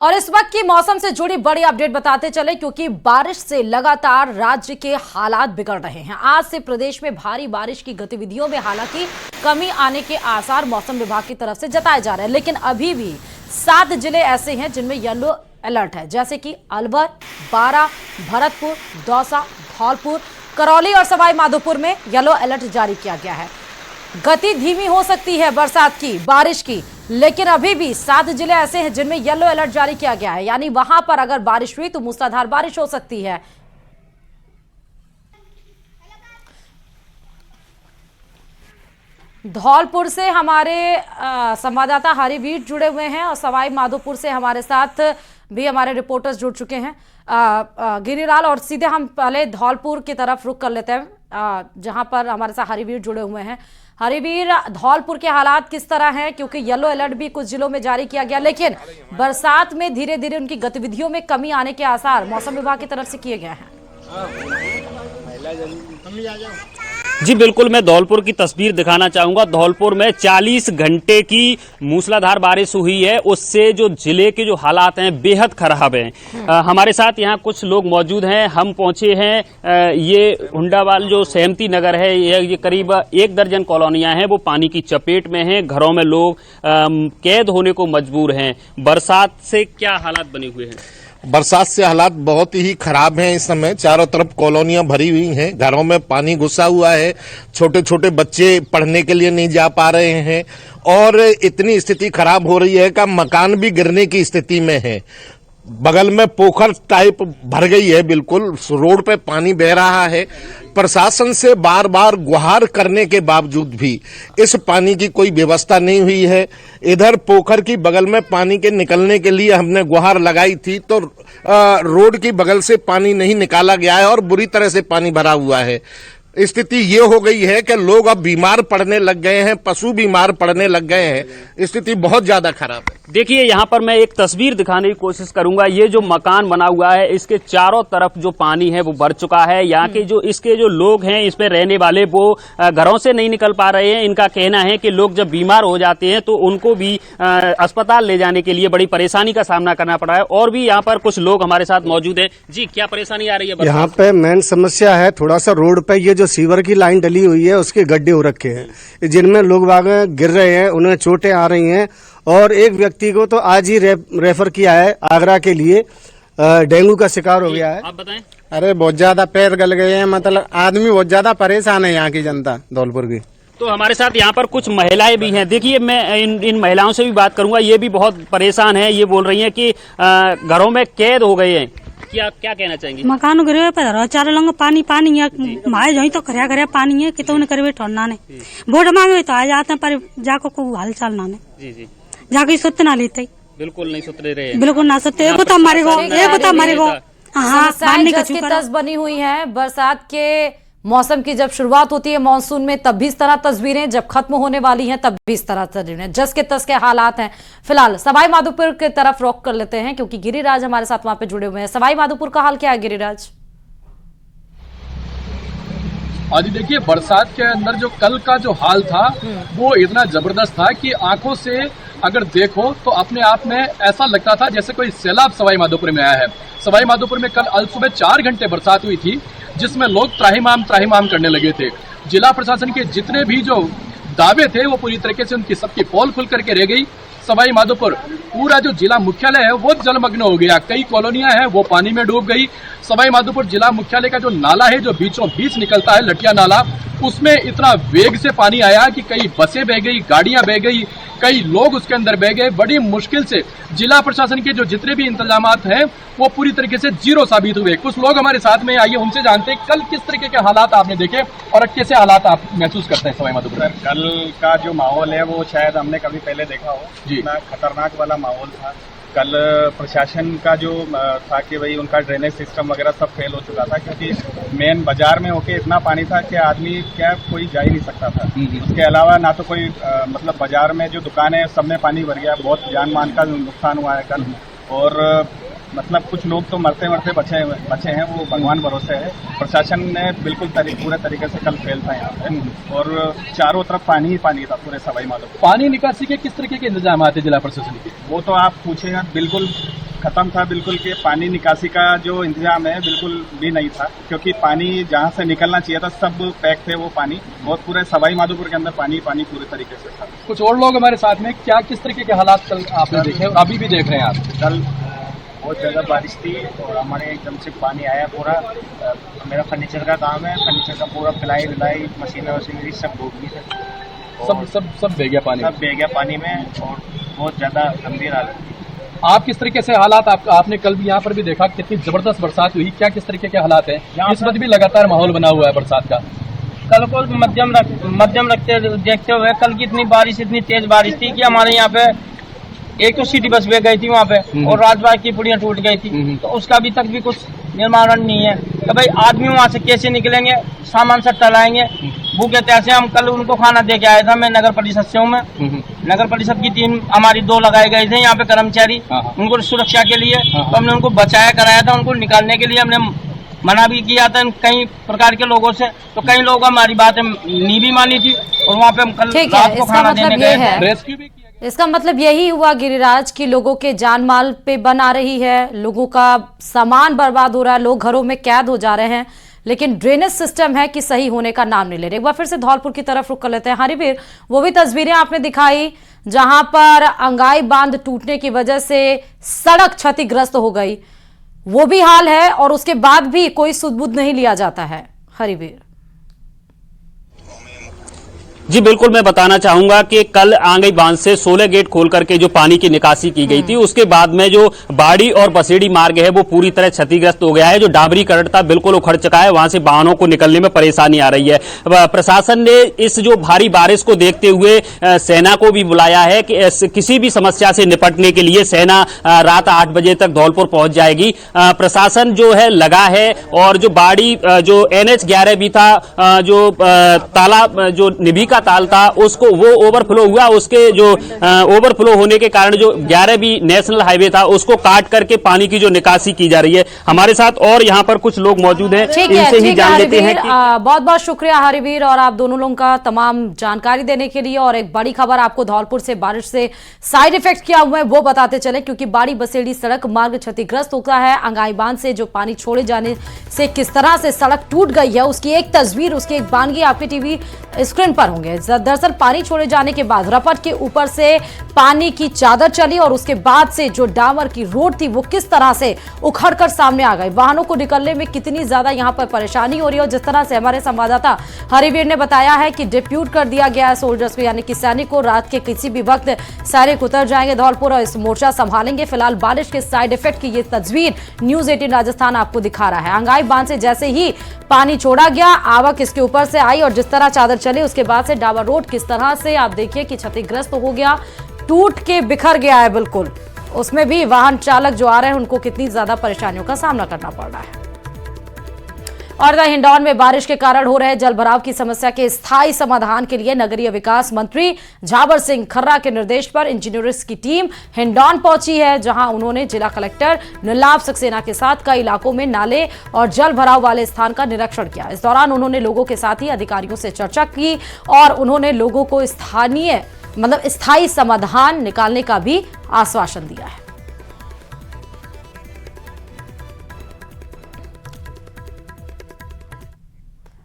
और इस वक्त की मौसम से जुड़ी बड़ी अपडेट बताते चले, क्योंकि बारिश से लगातार राज्य के हालात बिगड़ रहे हैं। आज से प्रदेश में भारी बारिश की गतिविधियों में हालांकि कमी आने के आसार मौसम विभाग की तरफ से जताए जा रहे हैं, लेकिन अभी भी 7 जिले ऐसे हैं जिनमें येलो अलर्ट है, जैसे कि अलवर, बारां, भरतपुर, दौसा, धौलपुर, करौली और सवाई माधोपुर में येलो अलर्ट जारी किया गया है। गति धीमी हो सकती है बरसात की, बारिश की, लेकिन अभी भी 7 जिले ऐसे हैं जिनमें येलो अलर्ट जारी किया गया है, यानी वहां पर अगर बारिश हुई तो मूसलाधार बारिश हो सकती है। धौलपुर से हमारे संवाददाता हरिवीर जुड़े हुए हैं और सवाई माधोपुर से हमारे साथ भी हमारे रिपोर्टर्स जुड़ चुके हैं, गिरिलाल। और सीधे हम पहले धौलपुर की तरफ रुख कर लेते हैं, जहां पर हमारे साथ हरिवीर जुड़े हुए हैं। हरिवीर, धौलपुर के हालात किस तरह हैं? क्योंकि येलो अलर्ट भी कुछ जिलों में जारी किया गया, लेकिन बरसात में धीरे धीरे उनकी गतिविधियों में कमी आने के आसार मौसम विभाग की तरफ से किए गए हैं। जी बिल्कुल, मैं धौलपुर की तस्वीर दिखाना चाहूंगा। धौलपुर में 40 घंटे की मूसलाधार बारिश हुई है, उससे जो जिले के जो हालात हैं बेहद खराब हैं। हमारे साथ यहाँ कुछ लोग मौजूद हैं। हम पहुंचे हैं, ये हुंडावाल जो सहमती नगर है, ये करीब 1 दर्जन कॉलोनियां हैं, वो पानी की चपेट में हैं। घरों में लोग कैद होने को मजबूर हैं। बरसात से क्या हालात बने हुए हैं? बरसात से हालात बहुत ही खराब हैं। इस समय चारों तरफ कॉलोनियां भरी हुई हैं, घरों में पानी घुसा हुआ है, छोटे छोटे बच्चे पढ़ने के लिए नहीं जा पा रहे हैं और इतनी स्थिति खराब हो रही है कि मकान भी गिरने की स्थिति में है। बगल में पोखर टाइप भर गई है, बिल्कुल रोड पे पानी बह रहा है। प्रशासन से बार बार गुहार करने के बावजूद भी इस पानी की कोई व्यवस्था नहीं हुई है। इधर पोखर की बगल में पानी के निकलने के लिए हमने गुहार लगाई थी, तो रोड की बगल से पानी नहीं निकाला गया है और बुरी तरह से पानी भरा हुआ है। स्थिति ये हो गई है कि लोग अब बीमार पड़ने लग गए हैं, पशु बीमार पड़ने लग गए हैं। स्थिति बहुत ज्यादा खराब है। देखिए, यहाँ पर मैं एक तस्वीर दिखाने की कोशिश करूंगा। ये जो मकान बना हुआ है, इसके चारों तरफ जो पानी है वो भर चुका है। यहाँ के जो इसके जो लोग हैं, इसमें रहने वाले, वो घरों से नहीं निकल पा रहे हैं। इनका कहना है कि लोग जब बीमार हो जाते हैं तो उनको भी अस्पताल ले जाने के लिए बड़ी परेशानी का सामना करना पड़ा है। और भी यहाँ पर कुछ लोग हमारे साथ मौजूद हैं। जी, क्या परेशानी आ रही है? यहाँ पे मेन समस्या है, थोड़ा सा रोड पे ये जो सीवर की लाइन डली हुई है उसके गड्ढे हो रखे हैं, जिनमें लोग बाग गिर रहे हैं, उन्हें चोटें आ रही हैं। और एक व्यक्ति को तो आज ही रेफर किया है आगरा के लिए, डेंगू का शिकार हो गया है। आप बताएं। अरे बहुत ज्यादा पैर गल गए हैं, मतलब आदमी बहुत ज्यादा परेशान है, यहाँ की जनता धौलपुर की। तो हमारे साथ यहाँ पर कुछ महिलाएं भी हैं। देखिए, मैं इन महिलाओं से भी बात करूंगा। ये भी बहुत परेशान है। ये बोल रही हैं कि घरों में कैद हो गए हैं। क्या कहना चाहेंगी? मकान गिरे पे चारों लंग पानी पानी है, माए जो तो खरिया खरिया पानी है, कितने करे ठंडा ने वोट मांगे तो आ जाते हैं, पर जाको को हाल चाल ना ने जी जाके सुत ना लेते, बिल्कुल नहीं सुतरे रहे, बिल्कुल ना सुते। ये बता हमारे को हाँ की तस बनी हुई है। बरसात के मौसम की जब शुरुआत होती है मानसून में, तब भी इस तरह तस्वीरें, जब खत्म होने वाली हैं तब भी इस तरह तस्वीरें। जस के तस के हालात हैं। फिलहाल सवाई माधोपुर की तरफ रुख कर लेते हैं, क्योंकि गिरिराज हमारे साथ वहां पे जुड़े हुए हैं। सवाई माधोपुर का हाल क्या है, गिरिराज? आज देखिए, बरसात के अंदर जो कल का जो हाल था वो इतना जबरदस्त था कि आंखों से अगर देखो तो अपने आप में ऐसा लगता था जैसे कोई सैलाब सवाई माधोपुर में आया है। सवाई माधोपुर में कल अल सुबह 4 घंटे बरसात हुई थी, जिसमें लोग त्राहिमाम करने लगे थे। जिला प्रशासन के जितने भी जो दावे थे वो पूरी तरीके से उनकी सबकी पोल खुल करके रह गई। सवाई माधोपुर पूरा जो जिला मुख्यालय है वो जलमग्न हो गया, कई कॉलोनियां हैं वो पानी में डूब गई। सवाई माधोपुर जिला मुख्यालय का जो नाला है, जो बीचों बीच निकलता है, लटिया नाला, उसमें इतना वेग से पानी आया कि कई बसें बह गई, गाड़ियां बह गई, कई लोग उसके अंदर बह गए। बड़ी मुश्किल से जिला प्रशासन के जो जितने भी इंतजामात हैं वो पूरी तरीके से जीरो साबित हुए। कुछ लोग हमारे साथ में, आइए उनसे जानते हैं कल किस तरीके के हालात आपने देखे और कैसे हालात आप महसूस करते हैं सवाई माधोपुर? कल का जो माहौल है वो शायद हमने कभी पहले देखा हो जी। इतना खतरनाक वाला माहौल था। कल प्रशासन का जो था कि भाई उनका ड्रेनेज सिस्टम वगैरह सब फेल हो चुका था, क्योंकि मेन बाजार में होके इतना पानी था कि आदमी क्या कोई जा ही नहीं सकता था। उसके अलावा ना तो कोई मतलब बाजार में जो दुकान है सब में पानी भर गया, बहुत जान मान का नुकसान हुआ है कल। और मतलब कुछ लोग तो मरते मरते बचे हैं, वो भगवान भरोसे है। प्रशासन ने बिल्कुल पूरे तरीके से कल फेल था यहाँ पे, और चारों तरफ पानी ही पानी था पूरे सवाई माधोपुर। पानी निकासी के किस तरीके के इंतजाम आते जिला प्रशासन के? वो तो आप पूछेगा, बिल्कुल खत्म था बिल्कुल कि पानी निकासी का जो इंतजाम है बिल्कुल भी नहीं था, क्योंकि पानी जहाँ से निकलना चाहिए था सब पैक थे वो पानी, और पूरे सवाई माधोपुर के अंदर पानी पूरे तरीके से था। कुछ और लोग हमारे साथ में, क्या किस तरीके के हालात कल आपने देखे और अभी भी देख रहे हैं आप? कल बहुत ज़्यादा बारिश थी और हमारे एकदम से पानी आया पूरा। मेरा फर्नीचर का काम है, फर्नीचर का पूरा पिलाई विलाई मशीनरी सब डूब गई थी। सब बह गया पानी, सब बह गया पानी में और बहुत ज़्यादा गंभीर हालत थी। आप किस तरीके से हालात आपने कल भी यहाँ पर भी देखा कितनी जबरदस्त बरसात हुई, क्या किस तरीके के हालात हैं? इस वक्त भी लगातार माहौल बना हुआ है बरसात का। कल को मध्यम रखते देखते हुए कल की इतनी तेज बारिश थी कि हमारे यहाँ पे एक तो सिटी बस भी गई थी वहाँ पे और राजबाग की पुड़ियाँ टूट गई थी, तो उसका अभी तक भी कुछ निर्माण नहीं है। तो भाई आदमी वहाँ से कैसे निकलेंगे, सामान सब टलाएंगे भूखे प्यासे। हम कल उनको खाना दे के आया था, मैं नगर परिषद से हूँ। मैं नगर परिषद की टीम हमारी 2 लगाए गए थे यहाँ पे कर्मचारी, उनको सुरक्षा के लिए। तो हमने उनको बचाया कराया था, उनको निकालने के लिए हमने मना भी किया था कई प्रकार के लोगों से, तो कई लोग हमारी बातें नहीं भी मानी थी और वहाँ पे हम कल रात को खाना देने गए थे। रेस्क्यू भी किया गया। इसका मतलब यही हुआ गिरिराज की लोगों के जान माल पे बन आ रही है, लोगों का सामान बर्बाद हो रहा है, लोग घरों में कैद हो जा रहे हैं, लेकिन ड्रेनेज सिस्टम है कि सही होने का नाम नहीं ले रहे। एक बार फिर से धौलपुर की तरफ रुक कर लेते हैं। हरिवीर, वो भी तस्वीरें आपने दिखाई जहां पर अंगाई बांध टूटने की वजह से सड़क क्षतिग्रस्त हो गई, वो भी हाल है और उसके बाद भी कोई सुध-बुध नहीं लिया जाता है। हरिवीर जी बिल्कुल, मैं बताना चाहूंगा कि कल आंगई बांध से 16 गेट खोल करके जो पानी की निकासी की गई थी, उसके बाद में जो बाड़ी और बसेड़ी मार्ग है वो पूरी तरह क्षतिग्रस्त हो गया है। जो डाबरीकरण था बिल्कुल उखड़ चुका है, वहां से वाहनों को निकलने में परेशानी आ रही है। प्रशासन ने इस जो भारी बारिश को देखते हुए सेना को भी बुलाया है कि किसी भी समस्या से निपटने के लिए सेना रात 8 बजे तक धौलपुर पहुंच जाएगी। प्रशासन जो है लगा है और जो बाड़ी जो NH 11 भी था, जो तालाब जो निभी का ताल था उसको वो ओवरफ्लो हुआ, उसके जो ओवरफ्लो होने के कारण जो 11 भी नेशनल हाईवे था उसको काट करके पानी की जो निकासी की जा रही है। हमारे साथ और यहाँ पर कुछ लोग मौजूद हैं, इनसे ही जान लेते हैं कि बहुत बहुत शुक्रिया हरिवीर और आप दोनों लोगों का तमाम जानकारी देने के लिए। और एक बड़ी खबर आपको धौलपुर से बारिश से साइड इफेक्ट क्या हुए वो बताते चले, क्योंकि बाड़ी बसेड़ी सड़क मार्ग क्षतिग्रस्त होता है। अंगाई बांध से जो पानी छोड़े जाने से किस तरह से सड़क टूट गई है उसकी एक तस्वीर, उसकी एक बानगी आपके टीवी स्क्रीन पर होंगे। दरअसल पानी छोड़े जाने के बाद रपट के ऊपर से पानी की चादर चली और उसके बाद से जो डामर की रोड थी वो किस तरह से उखड़कर सामने आ गई। वाहनों को निकलने में कितनी ज्यादा यहां पर परेशानी हो रही है और जिस तरह से हमारे संवाददाता हरिवीर ने बताया है कि डिप्यूट कर दिया गया है सोल्जर्स को, यानी कि सैनिक को। रात के किसी भी वक्त सैनिक उतर जाएंगे धौलपुर और इस मोर्चा संभालेंगे। फिलहाल बारिश के साइड इफेक्ट की ये तस्वीर न्यूज 18 राजस्थान आपको दिखा रहा है। अंगाई बांध से जैसे ही पानी छोड़ा गया, आवक इसके ऊपर से आई और जिस तरह चादर चली उसके बाद से डाबर रोड किस तरह से आप देखिए कि क्षतिग्रस्त हो गया, टूट के बिखर गया है बिल्कुल। उसमें भी वाहन चालक जो आ रहे हैं उनको कितनी ज्यादा परेशानियों का सामना करना पड़ रहा है। और हिंडौन में बारिश के कारण हो रहे जलभराव की समस्या के स्थायी समाधान के लिए नगरीय विकास मंत्री झाबर सिंह खर्रा के निर्देश पर इंजीनियर्स की टीम हिंडौन पहुंची है, जहां उन्होंने जिला कलेक्टर नीलाभ सक्सेना के साथ कई इलाकों में नाले और जल भराव वाले स्थान का निरीक्षण किया। इस दौरान उन्होंने लोगों के साथ ही अधिकारियों से चर्चा की और उन्होंने लोगों को स्थायी समाधान निकालने का भी आश्वासन दिया है।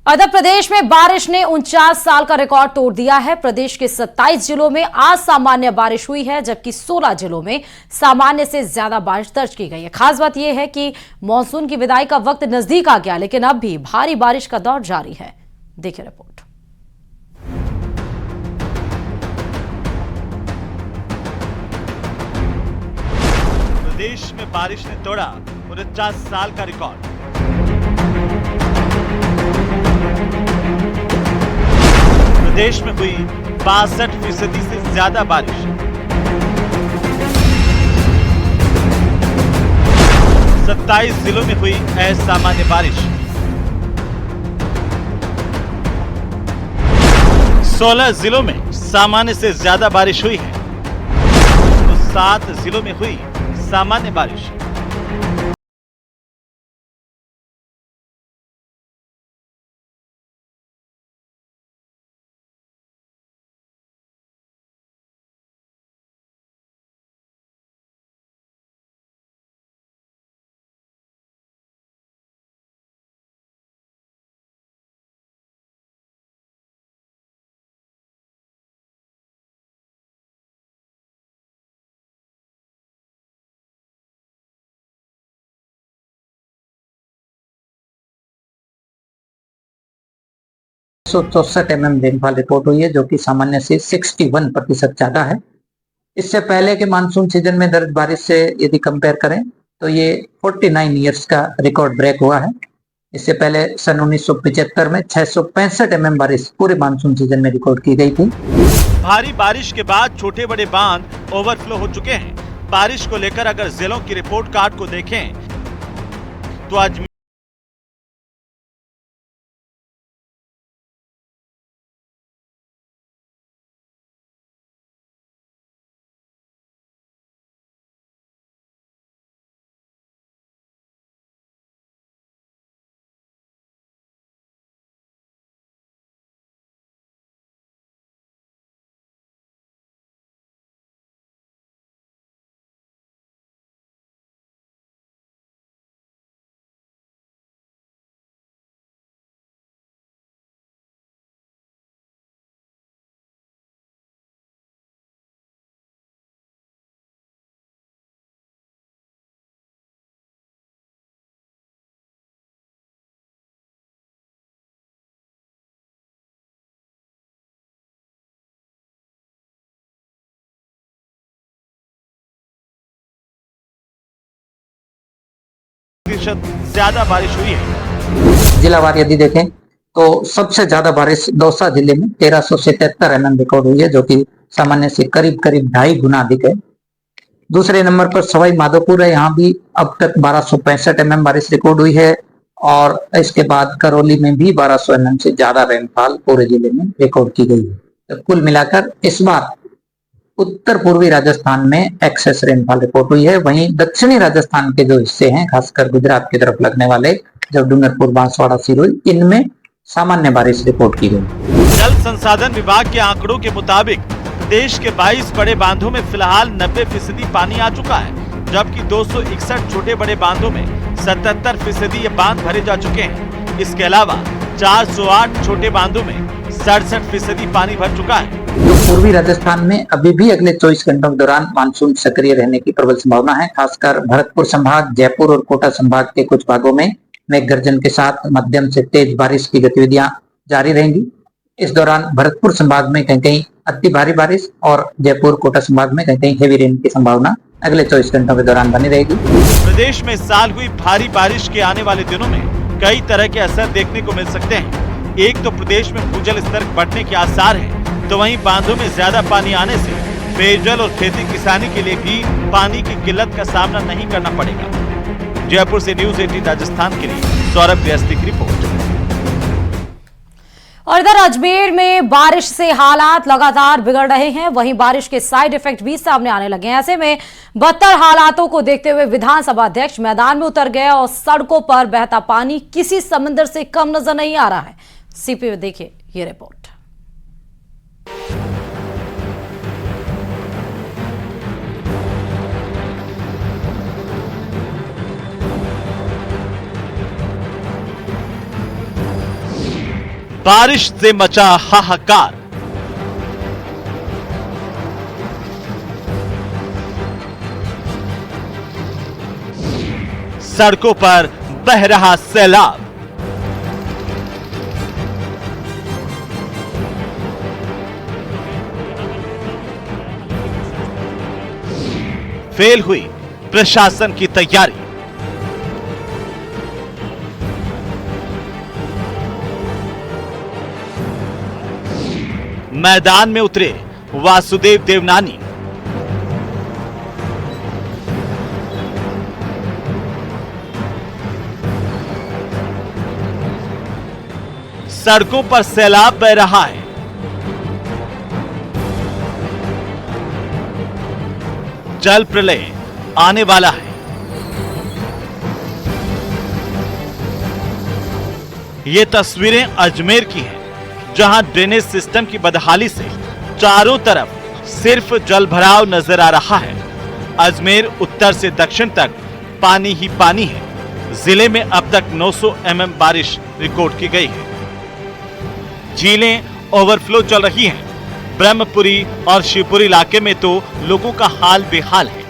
मध्य प्रदेश में बारिश ने 49 साल का रिकॉर्ड तोड़ दिया है। प्रदेश के 27 जिलों में आज सामान्य बारिश हुई है, जबकि 16 जिलों में सामान्य से ज्यादा बारिश दर्ज की गई है। खास बात यह है कि मानसून की विदाई का वक्त नजदीक आ गया, लेकिन अब भी भारी बारिश का दौर जारी है। देखिए रिपोर्ट। प्रदेश में बारिश ने तोड़ा 49 साल का रिकॉर्ड। प्रदेश में हुई 62% से ज्यादा बारिश। सत्ताईस जिलों में हुई असामान्य बारिश। 16 जिलों में सामान्य से ज्यादा बारिश हुई है, तो 7 जिलों में हुई सामान्य बारिश। 164 mm रेनफॉल रिपोर्ट हुई है, जो कि सामान्य से 61% ज्यादा है। इससे पहले के मानसून सीजन में दर्ज बारिश से यदि कंपेयर करें तो ये 49 ईयर्स का रिकॉर्ड ब्रेक हुआ है। इससे पहले सन 1975 में 665 mm बारिश पूरे मानसून सीजन में रिकॉर्ड की गई थी। भारी बारिश के बाद छोटे बड़े बांध ओवरफ्लो हो चुके हैं। बारिश को लेकर अगर जिलों की रिपोर्ट कार्ड को देखें तो आज ज्यादा बारिश हुई है। जिलावार यदि देखें तो सबसे ज्यादा बारिश दौसा जिले में 1377 mm रिकॉर्ड हुई है, जो कि सामान्य से करीब 2.5 गुना अधिक है। दूसरे नंबर पर सवाई माधोपुर है, यहाँ भी अब तक 1265 mm बारिश रिकॉर्ड हुई है और इसके बाद करौली में भी 1200 mm से ज्यादा रेनफॉल पूरे जिले में रिकॉर्ड की गई है। तो कुल मिलाकर इस बार उत्तर पूर्वी राजस्थान में एक्सेस रेनफॉल रिपोर्ट हुई है। वहीं दक्षिणी राजस्थान के जो हिस्से हैं, खासकर गुजरात की तरफ लगने वाले जो डूंगरपुर, बांसवाड़ा, सिरोही, इनमें सामान्य बारिश रिपोर्ट की गई। जल संसाधन विभाग के आंकड़ों के मुताबिक देश के 22 बड़े बांधों में फिलहाल 90% पानी आ चुका है, जबकि 261 छोटे बड़े बांधों में 77% ये बांध भरे जा चुके हैं। इसके अलावा 408 छोटे बांधों में 67% पानी भर चुका है। तो पूर्वी राजस्थान में अभी भी अगले 24 घंटों के दौरान मानसून सक्रिय रहने की प्रबल संभावना है। खासकर भरतपुर संभाग, जयपुर और कोटा संभाग के कुछ भागों में मेघ गर्जन के साथ मध्यम से तेज बारिश की गतिविधियां जारी रहेंगी। इस दौरान भरतपुर संभाग में कहीं कहीं अति भारी बारिश और जयपुर, कोटा संभाग में कहीं कहीं हेवी रेन की संभावना अगले 24 घंटों के दौरान बनी रहेगी। प्रदेश में इस साल हुई भारी बारिश के आने वाले दिनों में कई तरह के असर देखने को मिल सकते हैं। एक तो प्रदेश में भूजल स्तर बढ़ने के आसार हैं, तो वहीं बांधों में ज्यादा पानी आने से पेयजल और खेती किसानी के लिए भी पानी की किल्लत का सामना नहीं करना पड़ेगा। जयपुर से न्यूज़ 18 राजस्थान के लिए सौरभ व्यस्ती की रिपोर्ट। और इधर अजमेर में बारिश से हालात लगातार बिगड़ रहे हैं, वहीं बारिश के साइड इफेक्ट भी सामने आने लगे हैं। ऐसे में बदतर हालातों को देखते हुए विधानसभा अध्यक्ष मैदान में उतर गए और सड़कों पर बहता पानी किसी समंदर से कम नजर नहीं आ रहा है। सीपी में देखिए ये रिपोर्ट। बारिश से मचा हाहाकार। सड़कों पर बह रहा सैलाब। फेल हुई प्रशासन की तैयारी। मैदान में उतरे वासुदेव देवनानी। सड़कों पर सैलाब बह रहा है। जल प्रलय आने वाला है। ये तस्वीरें अजमेर की हैं, जहां ड्रेनेज सिस्टम की बदहाली से चारों तरफ सिर्फ जल भराव नजर आ रहा है। अजमेर उत्तर से दक्षिण तक पानी ही पानी है। जिले में अब तक 900 mm बारिश रिकॉर्ड की गई है। झीलें ओवरफ्लो चल रही हैं। ब्रह्मपुरी और शिवपुरी इलाके में तो लोगों का हाल बेहाल है।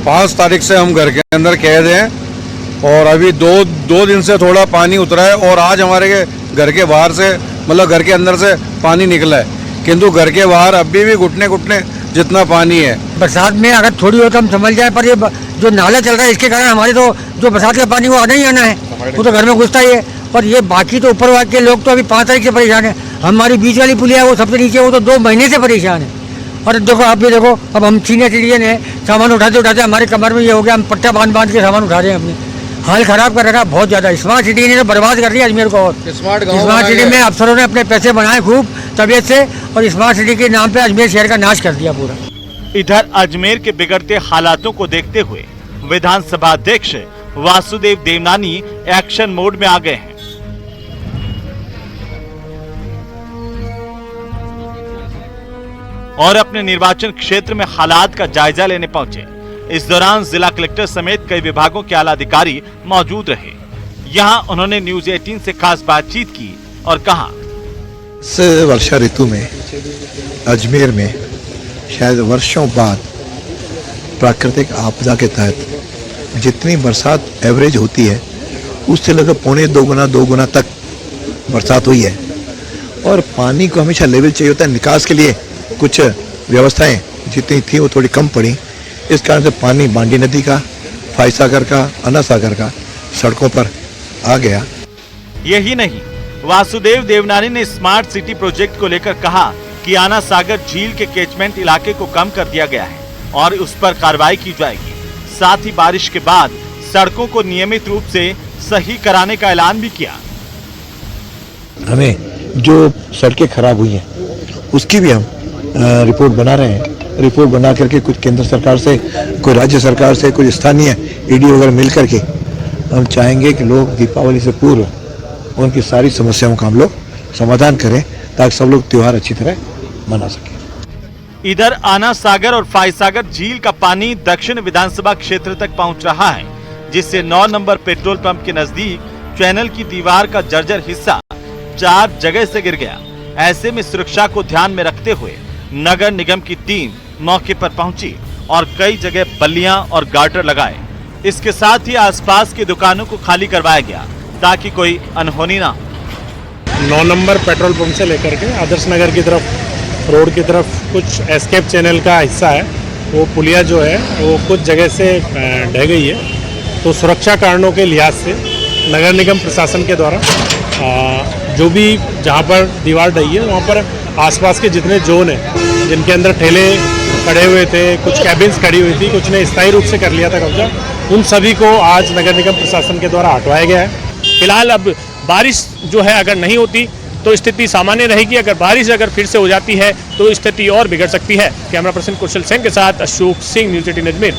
5 तारीख से हम घर के अंदर कैद हैं और अभी दो दिन से थोड़ा पानी उतरा है और आज हमारे घर के बाहर से मतलब घर के अंदर से पानी निकला है, किंतु घर के बाहर अभी भी घुटने घुटने जितना पानी है। बरसात में अगर थोड़ी हो तो हम समझ जाए, पर ये जो नाला चल रहा है इसके कारण हमारे तो जो बरसात का पानी वो आना ही आना है, वो तो घर में घुसता ही है। पर ये बाकी तो ऊपर वाले के लोग तो अभी 5 तारीख से परेशान है। हमारी बीच वाली पुलिया है वो सबसे नीचे, वो तो 2 महीने से परेशान है। और देखो आप भी देखो, अब हम सीनियर सिटीजन है, सामान उठाते उठाते हमारे कमर में ये हो गया, हम पट्टा बांध के सामान उठा रहे हैं। अपने हाल खराब कर रखा बहुत ज्यादा। स्मार्ट सिटी ने तो बर्बाद कर दिया अजमेर को। और स्मार्ट सिटी में अफसरों ने अपने पैसे बनाए खूब तबीयत से, और स्मार्ट सिटी के नाम पे अजमेर शहर का नाश कर दिया पूरा। इधर अजमेर के बिगड़ते हालातों को देखते हुए विधानसभा अध्यक्ष वासुदेव देवनानी एक्शन मोड में आ गए हैं। और अपने निर्वाचन क्षेत्र में हालात का जायजा लेने पहुंचे। इस दौरान जिला कलेक्टर समेत कई विभागों के आला अधिकारी मौजूद रहे। यहां उन्होंने न्यूज 18 से खास बातचीत की और कहा, इस वर्षा ऋतु में अजमेर में शायद वर्षों बाद प्राकृतिक आपदा के तहत जितनी बरसात एवरेज होती है उससे लगभग 2 गुना तक बरसात हुई है। और पानी को हमेशा लेवल चाहिए होता है, निकास के लिए कुछ व्यवस्थाएं जितनी थी वो थोड़ी कम पड़ी। इस कारण से पानी बांडी नदी का, फायसागर का, अन्ना सागर का सड़कों पर आ गया। यही नहीं, वासुदेव देवनानी ने स्मार्ट सिटी प्रोजेक्ट को लेकर कहा कि आना सागर झील के कैचमेंट इलाके को कम कर दिया गया है और उस पर कार्रवाई की जाएगी। साथ ही बारिश के बाद सड़कों को नियमित रूप से सही कराने का ऐलान भी किया। हमें जो सड़कें खराब हुई हैं उसकी भी हम रिपोर्ट बना रहे हैं। रिपोर्ट बना करके कुछ केंद्र सरकार से, कोई राज्य सरकार से, कुछ स्थानीय ईडी वगैरह मिल करके हम चाहेंगे कि लोग दीपावली से पूर्व उनकी सारी समस्याओं का हम लोग समाधान करें ताकि सब लोग त्योहार अच्छी तरह मना सकें। इधर आना सागर और फायसागर झील का पानी दक्षिण विधानसभा क्षेत्र तक पहुंच रहा है, जिससे 9 नंबर पेट्रोल पंप के नजदीक चैनल की दीवार का जर्जर हिस्सा 4 जगह से गिर गया। ऐसे में सुरक्षा को ध्यान में रखते हुए नगर निगम की टीम मौके पर पहुंची और कई जगह बल्लियां और गार्टर लगाए। इसके साथ ही आसपास की दुकानों को खाली करवाया गया ताकि कोई अनहोनी ना हो। 9 नंबर पेट्रोल पंप से लेकर के आदर्श नगर की तरफ रोड की तरफ कुछ एस्केप चैनल का हिस्सा है, वो पुलिया जो है वो कुछ जगह से ढह गई है। तो सुरक्षा कारणों के लिहाज से नगर निगम प्रशासन के द्वारा जो भी जहाँ पर दीवार ढही है वहाँ पर आसपास के जितने जोन हैं जिनके अंदर ठेले खड़े हुए थे, कुछ कैबिन्स खड़ी हुई थी, कुछ ने स्थायी रूप से कर लिया था कब्जा, उन सभी को आज नगर निगम प्रशासन के द्वारा हटवाया गया है। फिलहाल अब बारिश जो है अगर नहीं होती तो स्थिति सामान्य रहेगी, अगर बारिश फिर से हो जाती है तो स्थिति और बिगड़ सकती है। कैमरा पर्सन कुशल सिंह के साथ अशोक सिंह, न्यूज़ 18 अजमेर।